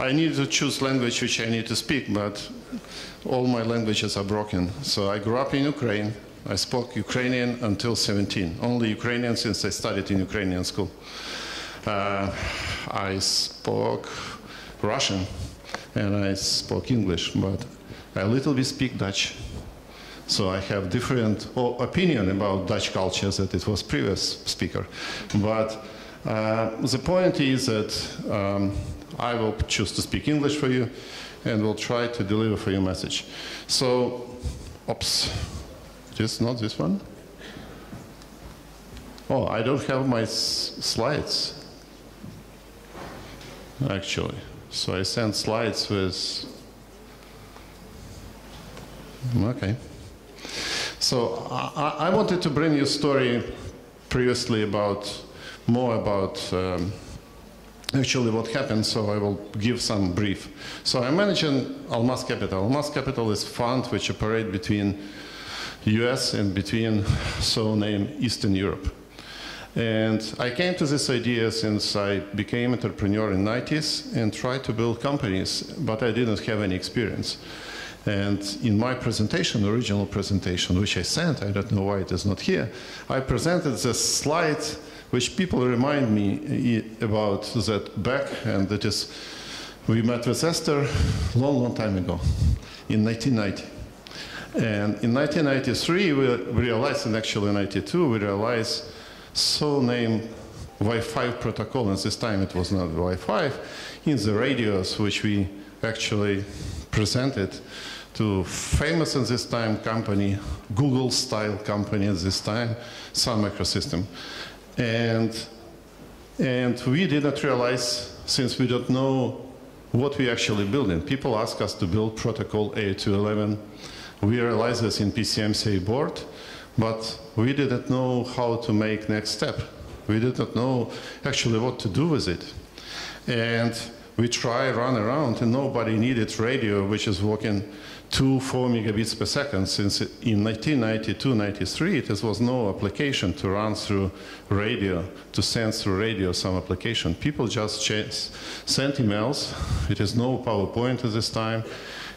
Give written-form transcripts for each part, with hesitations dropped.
I need to choose language which I need to speak, but all my languages are broken. So I grew up in Ukraine. I spoke Ukrainian until 17. Only Ukrainian since I studied in Ukrainian school. I spoke Russian and I spoke English, but I a little bit speak Dutch. So I have different opinion about Dutch culture that it was previous speaker. But the point is that I will choose to speak English for you and will try to deliver for you message. So, oops, just not this one. Oh, I don't have my slides, actually. So I sent slides with, okay. So I wanted to bring you a story previously about, more about actually what happened, so I will give some brief. So I mentioned Almaz Capital. Almaz Capital is a fund which operates between US and between so-named Eastern Europe. And I came to this idea since I became an entrepreneur in the 90s and tried to build companies, but I didn't have any experience. And in my presentation, original presentation, which I sent, I don't know why it is not here, I presented the slide which people remind me about that back, and that is, we met with Esther long, long time ago, in 1990. And in 1993, we realized, and actually in 92, we realized so-named Wi-Fi protocol, and this time it was not Wi-Fi, in the radios, which we actually presented to famous at this time company, Google-style company at this time, Sun Microsystem. And we did not realize, since we don't know what we actually building. People ask us to build protocol 802.11. We realized this in PCMCA board, but we didn't know how to make next step. We didn't know actually what to do with it. And we run around, and nobody needed radio, which is working 2-4 megabits per second, since in 1992-93 it was no application to run through radio, to send through radio some application. People just sent emails. It is no PowerPoint at this time.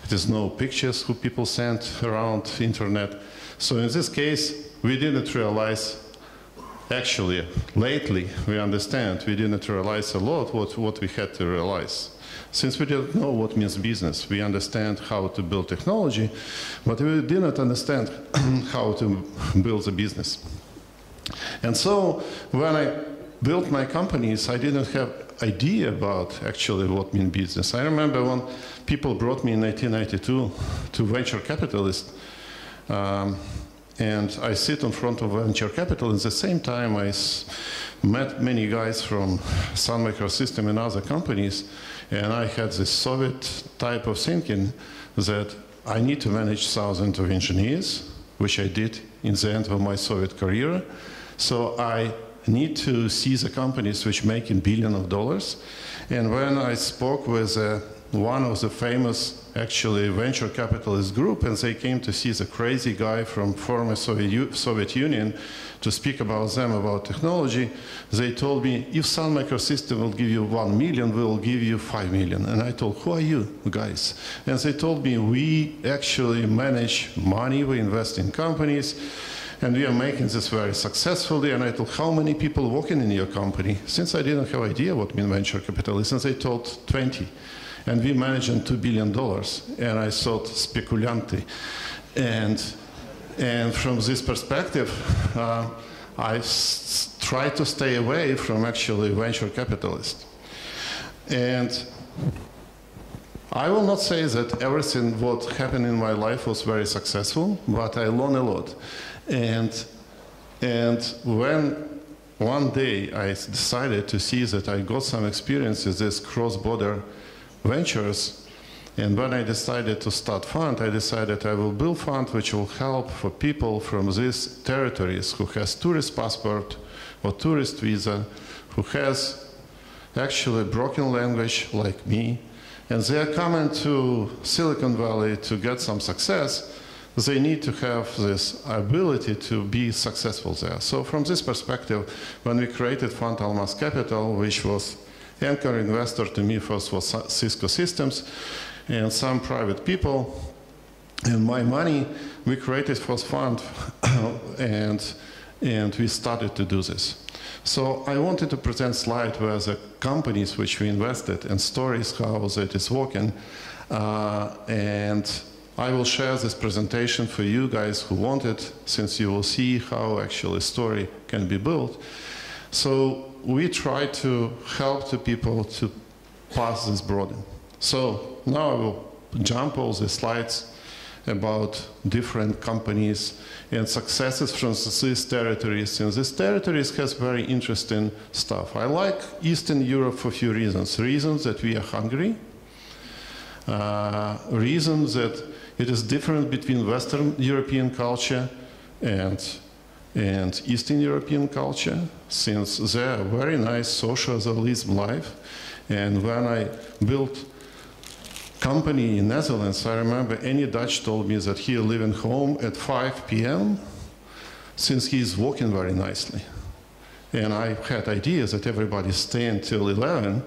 It is no pictures who people sent around internet. So in this case, we didn't realize, actually, lately we understand, we didn't realize a lot what we had to realize. Since we didn't know what means business, we understand how to build technology, but we didn't understand how to build the business. And so when I built my companies, I didn't have idea about actually what means business. I remember when people brought me in 1992 to venture capitalists, and I sit in front of venture capital. At the same time, I met many guys from Sun Microsystems and other companies, and I had this Soviet type of thinking that I need to manage thousands of engineers, which I did in the end of my Soviet career. So I need to see the companies which make in billions of dollars. And when I spoke with one of the famous, actually, venture capitalist group, and they came to see the crazy guy from former Soviet Union to speak about them, about technology, they told me, if Sun Microsystems will give you 1 million, we will give you 5 million. And I told, who are you guys? And they told me, we actually manage money, we invest in companies, and we are making this very successfully. And I told, how many people working in your company? Since I didn't have idea what mean venture capitalists, and they told 20. And we managed $2 billion. And I thought, speculanti. And from this perspective, I try to stay away from actually venture capitalists. And I will not say that everything what happened in my life was very successful, but I learned a lot. And when one day I decided to see that I got some experience with this cross-border ventures, and when I decided to start fund, I decided I will build fund which will help for people from these territories who has tourist passport or tourist visa, who has actually broken language like me, and they are coming to Silicon Valley to get some success. They need to have this ability to be successful there. So from this perspective, when we created fund Almaz Capital, which was Anchor investor to me first was Cisco Systems and some private people. And my money, we created first fund and we started to do this. So I wanted to present a slide where the companies which we invested and stories how that is working. And I will share this presentation for you guys who want it, since you will see how actually a story can be built. So we try to help the people to pass this burden. So now I will jump all the slides about different companies and successes from these territories. And these territories has very interesting stuff. I like Eastern Europe for a few reasons. Reasons that we are hungry. Reasons that it is different between Western European culture and Eastern European culture, since they are very nice socialism life. And when I built company in Netherlands, I remember any Dutch told me that he leaving home at 5 p.m. since he's working very nicely. And I had ideas that everybody staying till 11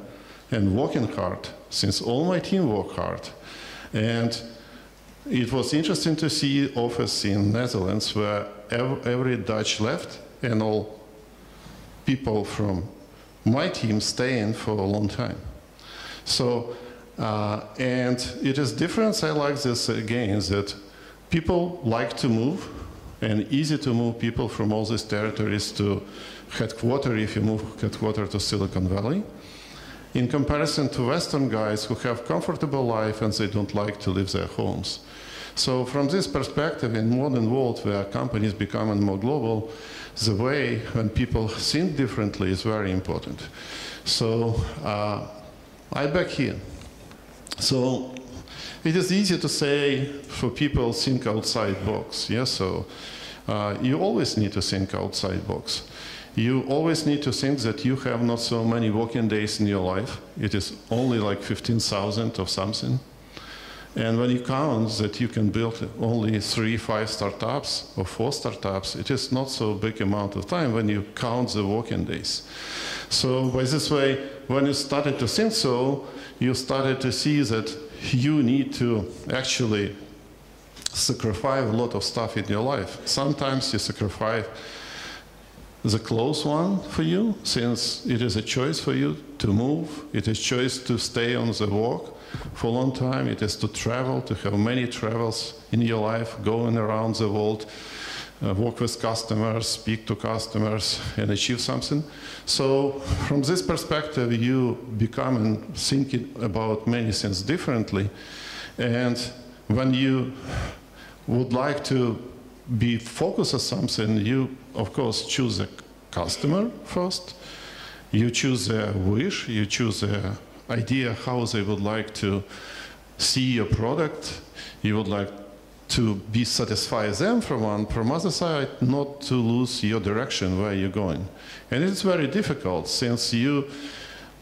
and working hard, since all my team work hard. And it was interesting to see office in Netherlands where every Dutch left and all people from my team staying for a long time. So, and it is different. I like this again, that people like to move, and easy to move people from all these territories to headquarters if you move headquarters to Silicon Valley, in comparison to Western guys who have comfortable life and they don't like to leave their homes. So from this perspective, in modern world where companies becoming more global, the way when people think differently is very important. So I back here. So it is easy to say for people think outside box. Yes, so you always need to think outside box. You always need to think that you have not so many working days in your life. It is only like 15,000 or something. And when you count that you can build only 3, 5 startups or 4 startups, it is not so big amount of time when you count the working days. So by this way, when you started to think so, you started to see that you need to actually sacrifice a lot of stuff in your life. Sometimes you sacrifice the close one for you, since it is a choice for you to move. It is a choice to stay on the walk for a long time. It is to travel, to have many travels in your life, going around the world, work with customers, speak to customers, and achieve something. So from this perspective, you become thinking about many things differently. And when you would like to be focused on something, you, of course, choose a customer first. You choose their wish. You choose their idea how they would like to see your product. You would like to be satisfied them from one, from other side, not to lose your direction where you're going. And it's very difficult, since you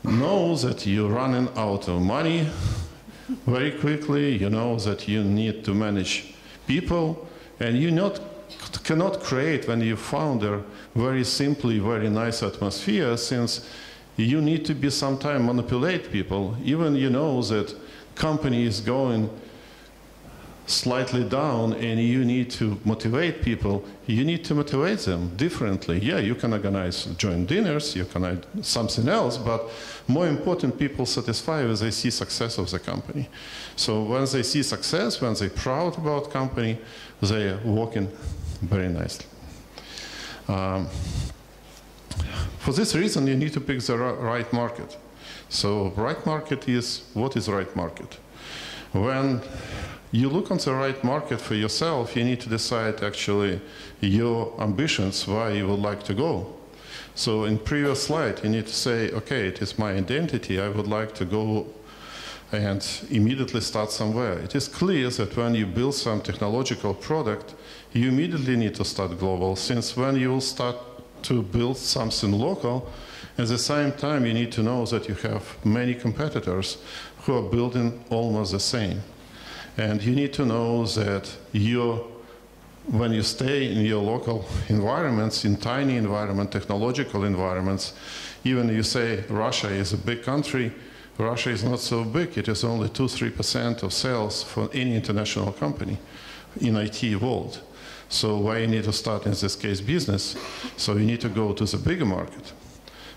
know that you're running out of money very quickly. You know that you need to manage people, and you cannot create, when you founder, very simply, very nice atmosphere, since you need to be sometimes manipulate people. Even you know that company is going slightly down and you need to motivate people, you need to motivate them differently. Yeah, you can organize joint dinners, you can add something else, but more important, people satisfy when they see success of the company. So when they see success, when they're proud about company, they are working very nicely. For this reason, you need to pick the right market. So right market is, what is right market? When you look on the right market for yourself, you need to decide actually your ambitions, where you would like to go. So in previous slide, you need to say, okay, it is my identity, I would like to go and immediately start somewhere. It is clear that when you build some technological product, you immediately need to start global, since when you will start to build something local, at the same time you need to know that you have many competitors who are building almost the same. And you need to know that your when you stay in your local environments, in tiny environment, technological environments, even you say Russia is a big country, Russia is not so big. It is only 2–3% of sales for any international company in IT world. So why you need to start, in this case, business? So you need to go to the bigger market.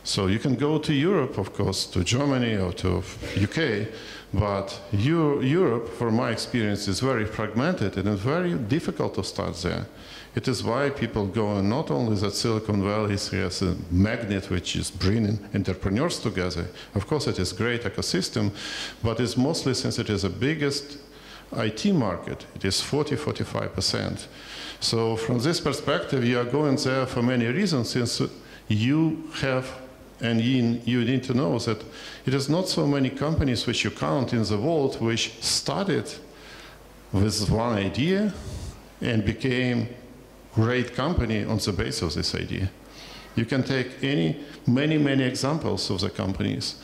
So you can go to Europe, of course, to Germany or to UK, but Europe, from my experience, is very fragmented and it's very difficult to start there. It is why people go, and not only that Silicon Valley is a magnet which is bringing entrepreneurs together. Of course, it is a great ecosystem, but it's mostly, since it is the biggest IT market, it is 40–45%. So from this perspective, you are going there for many reasons, since you have, and you need to know that it is not so many companies which you count in the world which started with one idea and became great company on the basis of this idea. You can take many examples of the companies.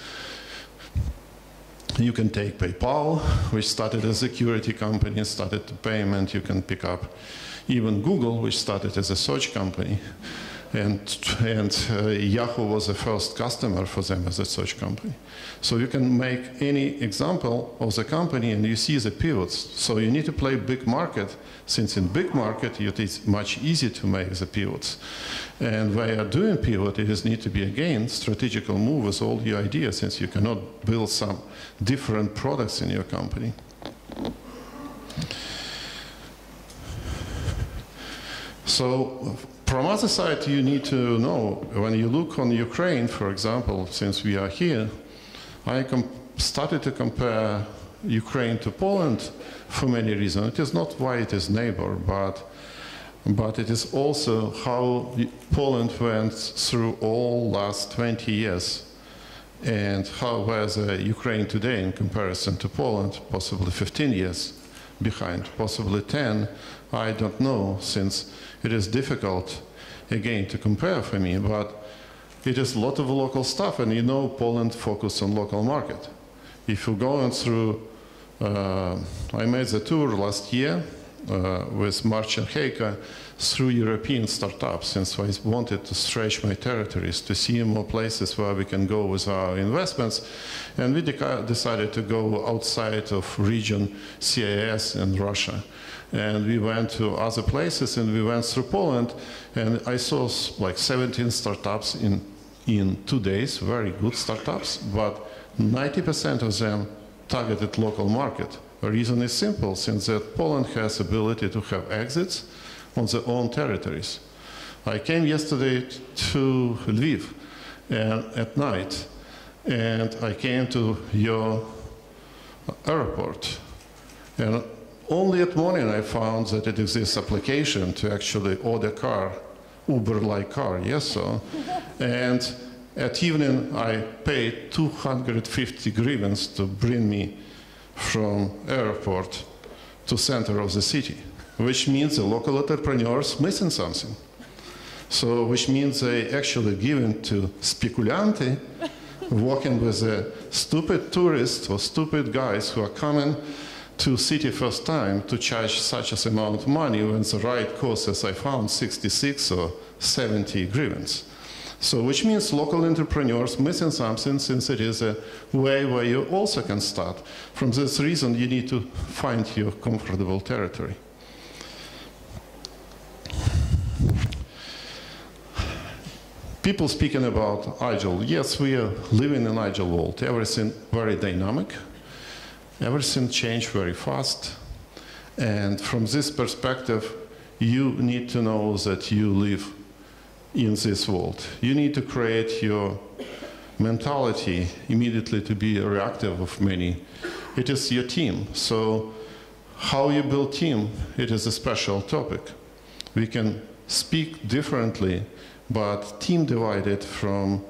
You can take PayPal, which started as a security company, started to payment. You can pick up even Google, which started as a search company. And Yahoo was the first customer for them as a search company. So you can make any example of the company and you see the pivots. So you need to play big market, since in big market it is much easier to make the pivots. And when you are doing pivot, it needs to be, again, strategical move with all your ideas, since you cannot build some different products in your company. So from other side, you need to know, when you look on Ukraine, for example, since we are here, I started to compare Ukraine to Poland for many reasons. It is not why it is neighbor, but it is also how Poland went through all last 20 years and how was Ukraine today in comparison to Poland, possibly 15 years behind, possibly 10, I don't know, since it is difficult, again, to compare for me, but it is a lot of local stuff, and you know Poland focused on local market. If you're going through, I made the tour last year with March and Heike through European startups, since I wanted to stretch my territories to see more places where we can go with our investments, and we decided to go outside of region CIS and Russia. And we went to other places, and we went through Poland, and I saw like 17 startups in 2 days, very good startups, but 90% of them targeted local market. The reason is simple, since that Poland has ability to have exits on their own territories. I came yesterday to Lviv at night, and I came to your airport, and only at morning I found that it exists application to actually order car, Uber-like car, yes, so. And at evening I paid 250 hryvnias to bring me from airport to center of the city, which means the local entrepreneurs missing something. So, which means they actually given to speculanti, walking with the stupid tourists or stupid guys who are coming to city first time to charge such an amount of money when the right cost, as I found, 66 or 70 hryvnias. So, which means local entrepreneurs missing something, since it is a way where you also can start. From this reason, you need to find your comfortable territory. People speaking about agile. Yes, we are living in an agile world. Everything very dynamic. Everything changes very fast. And from this perspective, you need to know that you live in this world. You need to create your mentality immediately to be reactive of many. It is your team. So how you build team, it is a special topic. We can speak differently, but team divided from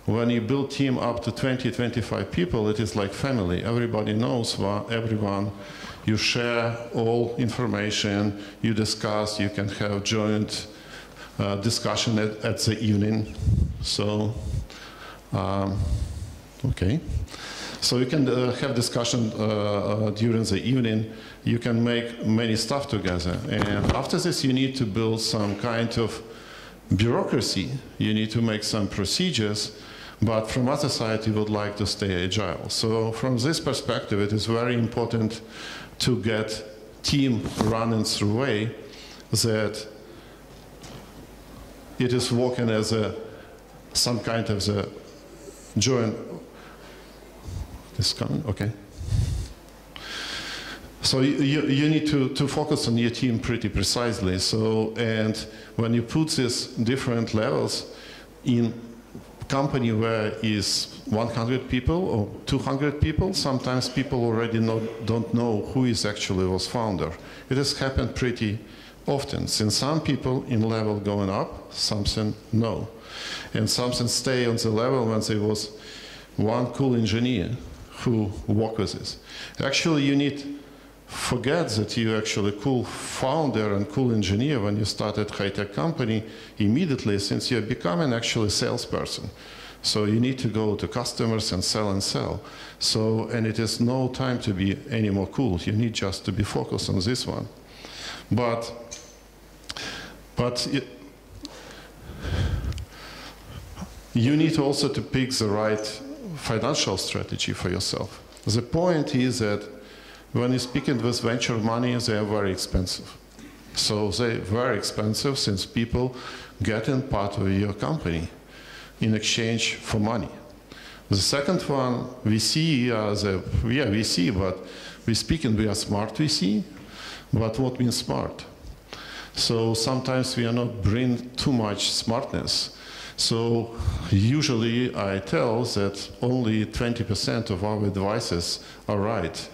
when you build team up to 20, 25 people, it is like family. Everybody knows everyone. You share all information, you discuss, you can have joint discussion at the evening. So, okay. So you can have discussion during the evening. You can make many stuff together. And after this, you need to build some kind of bureaucracy. You need to make some procedures. But from other side, you would like to stay agile. So from this perspective, it is very important to get team running through a way that it is working as some kind of the joint. Is coming, okay. So you need to focus on your team pretty precisely. So, and when you put these different levels in company where is 100 people or 200 people, sometimes people already don't know who is actually was founder. It has happened pretty often. Since some people in level going up, something no. And something stay on the level when there was one cool engineer who work with this. Actually, you need forget that you actually cool founder and cool engineer when you started high-tech company immediately, since you're becoming actually salesperson. So you need to go to customers and sell and sell. So, and it is no time to be any more cool. You need just to be focused on this one. But you need also to pick the right financial strategy for yourself. The point is that when you're speaking with venture money, they are very expensive. So they're very expensive since people get in part of your company in exchange for money. The second one, VC, we are VC, but we're speaking, we are smart VC. But what means smart? So sometimes we are not bring too much smartness. So usually I tell that only 20% of our advices are right,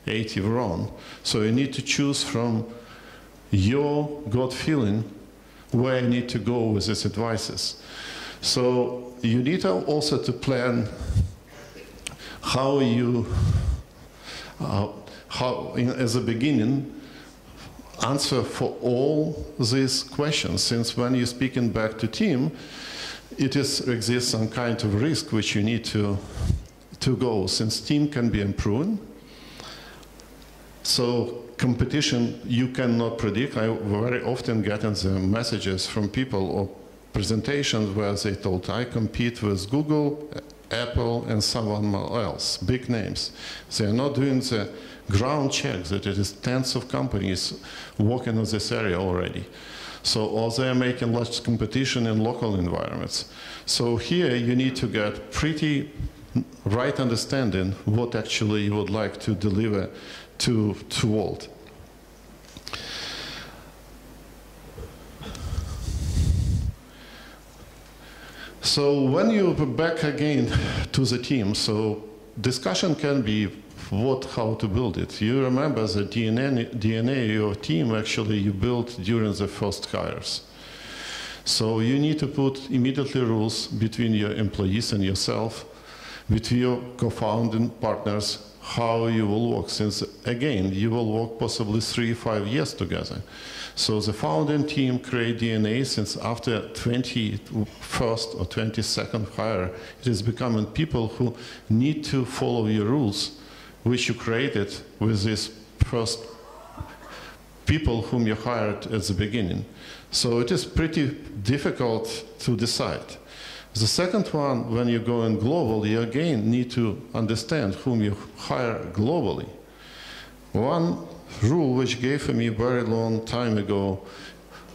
80 wrong. So you need to choose from your gut feeling where you need to go with these advices. So you need also to plan how you, as a beginning, answer for all these questions. Since when you're speaking back to team, exists some kind of risk which you need to go, since team can be improved. So competition you cannot predict. I very often get the messages from people or presentations where they told, I compete with Google, Apple, and someone else, big names. They are not doing the ground check that it is tens of companies working in this area already. So, or they are making large competition in local environments. So here you need to get pretty right understanding what actually you would like to deliver to world. So when you back again to the team, so discussion can be how to build it. You remember the DNA of your team actually you built during the first hires. So you need to put immediately rules between your employees and yourself, between your co-founding partners, how you will work, since again, you will work possibly 3-5 years together. So the founding team create DNA, since after 21st or 22nd hire, it is becoming people who need to follow your rules, which you created with these first people whom you hired at the beginning. So it is pretty difficult to decide. The second one, when you go in global, you again need to understand whom you hire globally. One rule which gave me very long time ago,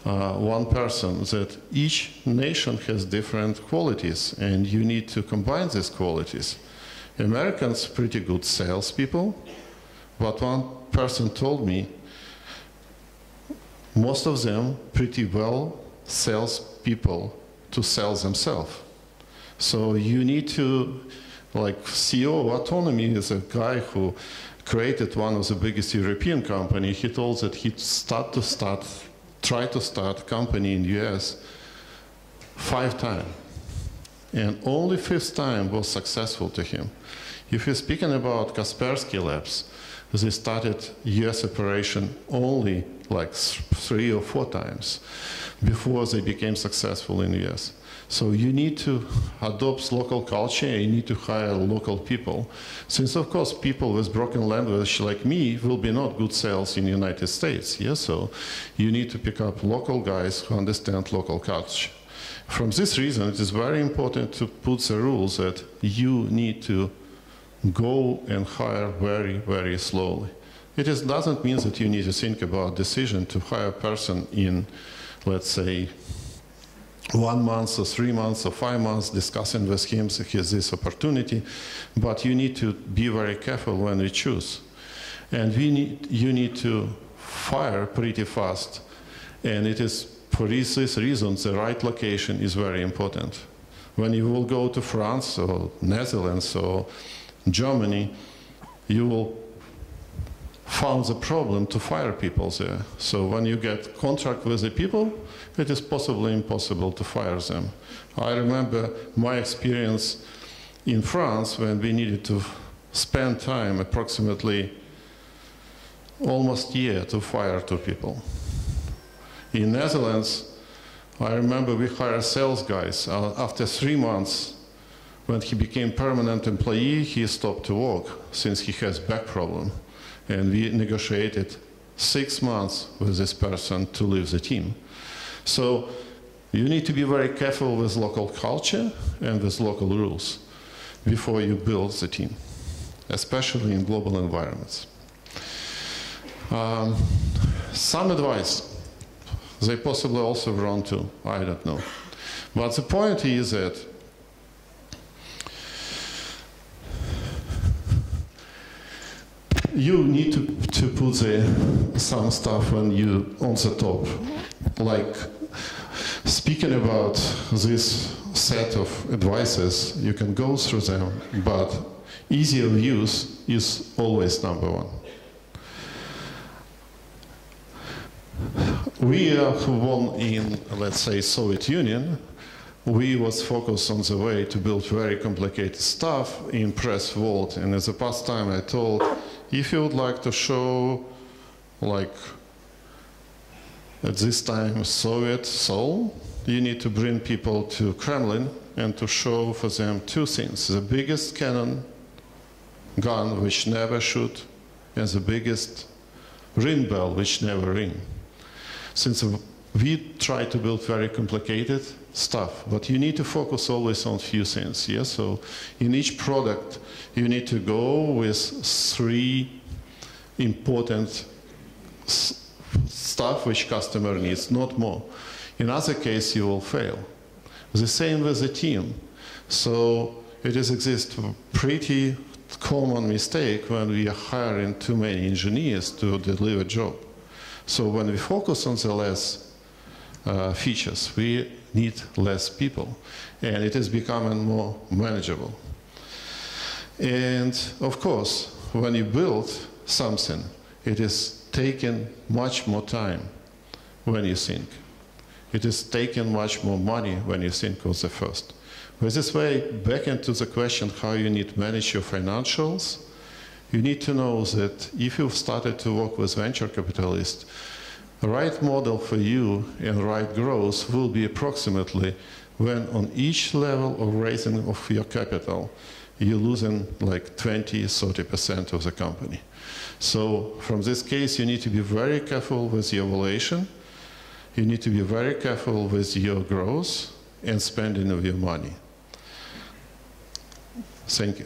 one person, that each nation has different qualities and you need to combine these qualities. Americans pretty good salespeople, but one person told me most of them pretty well salespeople to sell themselves. So you need to, like CEO of Autonomy is a guy who created one of the biggest European company. He told that he tried to start company in US 5 times. And only 5th time was successful to him. If you're speaking about Kaspersky Labs, they started US operation only like 3 or 4 times before they became successful in US. So you need to adopt local culture, and you need to hire local people. Since, of course, people with broken language like me will be not good sales in the United States. Yeah? So you need to pick up local guys who understand local culture. From this reason, it is very important to put the rules that you need to go and hire very, very slowly. It doesn't mean that you need to think about decision to hire a person in, let's say, 1 month or 3 months or 5 months, discussing with him this opportunity, but you need to be very careful when we choose. And you need to fire pretty fast, and it is for these reasons the right location is very important. When you will go to France or Netherlands or Germany, you will find the problem to fire people there. So when you get contract with the people, it is possibly impossible to fire them. I remember my experience in France when we needed to spend time, approximately almost a year, to fire 2 people. In Netherlands, I remember we hired sales guys. After 3 months, when he became permanent employee, he stopped to work since he has back problem. And we negotiated 6 months with this person to leave the team. So you need to be very careful with local culture and with local rules before you build the team, especially in global environments. Some advice. They possibly also wrong too, I don't know. But the point is that you need to put some stuff when you on the top. Like speaking about this set of advices, you can go through them, but easier use is always number 1. We who won in, let's say, Soviet Union, we was focused on the way to build very complicated stuff in press world. And as a pastime, I told, if you would like to show, like, at this time, Soviet soul, you need to bring people to Kremlin and to show for them 2 things. The biggest cannon gun which never shoot, and the biggest ring bell which never ring. Since we try to build very complicated stuff, but you need to focus always on few things. Yeah? So in each product, you need to go with 3 important stuff which customer needs, not more. In other case, you will fail. The same with the team. So it exists a pretty common mistake when we are hiring too many engineers to deliver a job. So when we focus on the less features, we need less people, and it is becoming more manageable. And of course, when you build something, it is taking much more time when you think. It is taking much more money when you think of the first. With this way, back into the question how you need to manage your financials, you need to know that if you've started to work with venture capitalists, the right model for you and right growth will be approximately when on each level of raising of your capital, you're losing like 20–30% of the company. So from this case, you need to be very careful with your valuation. You need to be very careful with your growth and spending of your money. Thank you.